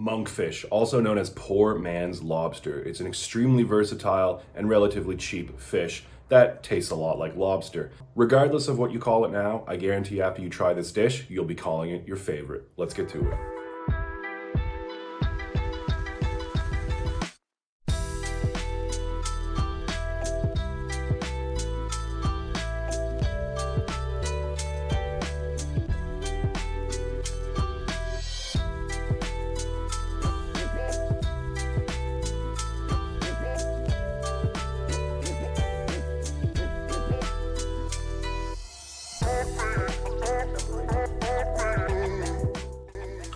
Monkfish, also known as poor man's lobster. It's an extremely versatile and relatively cheap fish that tastes a lot like lobster. Regardless of what you call it now, I guarantee after you try this dish, you'll be calling it your favorite. Let's get to it.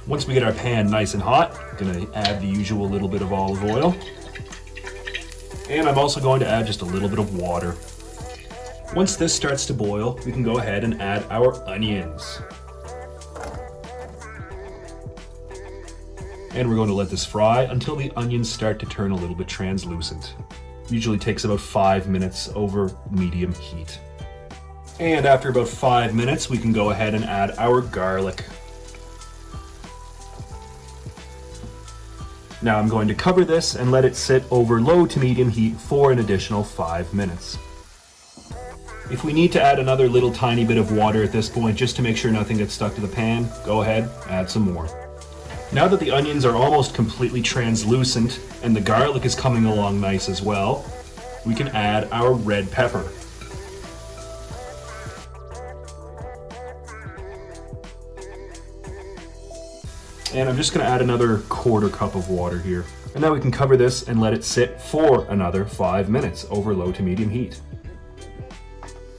Once we get our pan nice and hot, gonna add the usual little bit of olive oil. And I'm also going to add just a little bit of water. Once this starts to boil, we can go ahead and add our onions. And we're going to let this fry until the onions start to turn a little bit translucent. Usually takes about 5 minutes over medium heat. And after about 5 minutes, we can go ahead and add our garlic. Now I'm going to cover this and let it sit over low to medium heat for an additional 5 minutes. If we need to add another little tiny bit of water at this point just to make sure nothing gets stuck to the pan, go ahead, add some more. Now that the onions are almost completely translucent and the garlic is coming along nice as well, we can add our red pepper. And I'm just going to add another 1/4 cup of water here. And now we can cover this and let it sit for another 5 minutes over low to medium heat.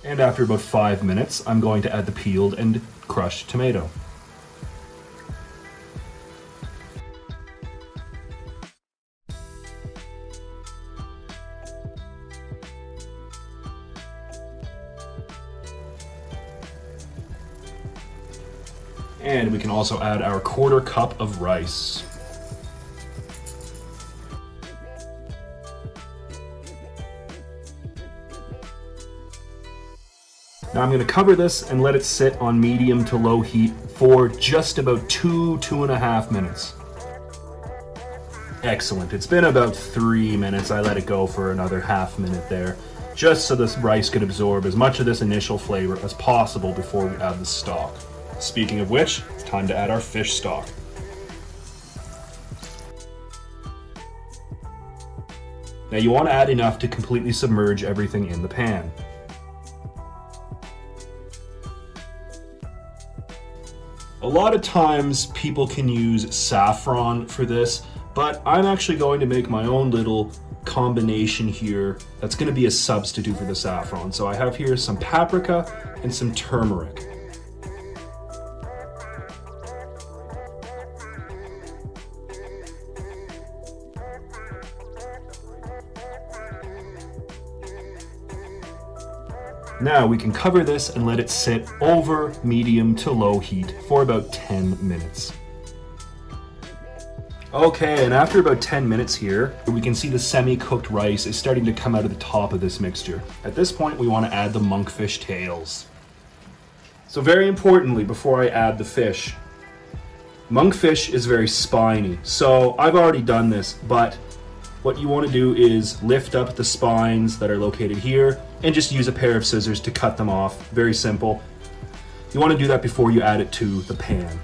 And after about 5 minutes, I'm going to add the peeled and crushed tomato. And we can also add our 1/4 cup of rice. Now I'm going to cover this and let it sit on medium to low heat for just about 2.5 minutes. Excellent. It's been about 3 minutes. I let it go for another ½ minute there, just so this rice could absorb as much of this initial flavor as possible before we add the stock. Speaking of which, it's time to add our fish stock. Now you want to add enough to completely submerge everything in the pan. A lot of times people can use saffron for this, but I'm actually going to make my own little combination here that's going to be a substitute for the saffron. So I have here some paprika and some turmeric. Now we can cover this and let it sit over medium to low heat for about 10 minutes. Okay, and after about 10 minutes here, we can see the semi-cooked rice is starting to come out of the top of this mixture. At this point, we want to add the monkfish tails. So very importantly, before I add the fish, monkfish is very spiny. So I've already done this, but what you want to do is lift up the spines that are located here and just use a pair of scissors to cut them off. Very simple. You want to do that before you add it to the pan.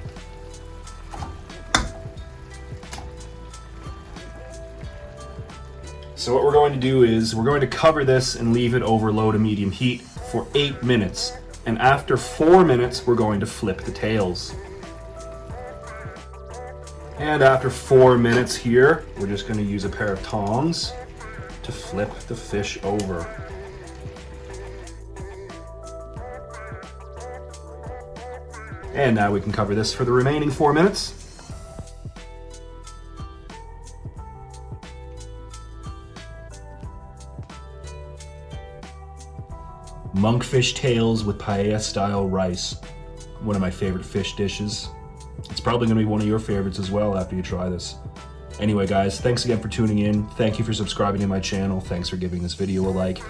So what we're going to do is we're going to cover this and leave it over low to medium heat for 8 minutes. And after 4 minutes, we're going to flip the tails. And after 4 minutes here, we're just going to use a pair of tongs to flip the fish over. And now we can cover this for the remaining 4 minutes. Monkfish tails with paella style rice. One of my favorite fish dishes. It's probably going to be one of your favorites as well after you try this. Anyway guys, thanks again for tuning in. Thank you for subscribing to my channel. Thanks for giving this video a like.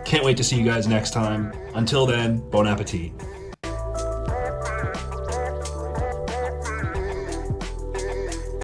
Can't wait to see you guys next time. Until then, bon appetit.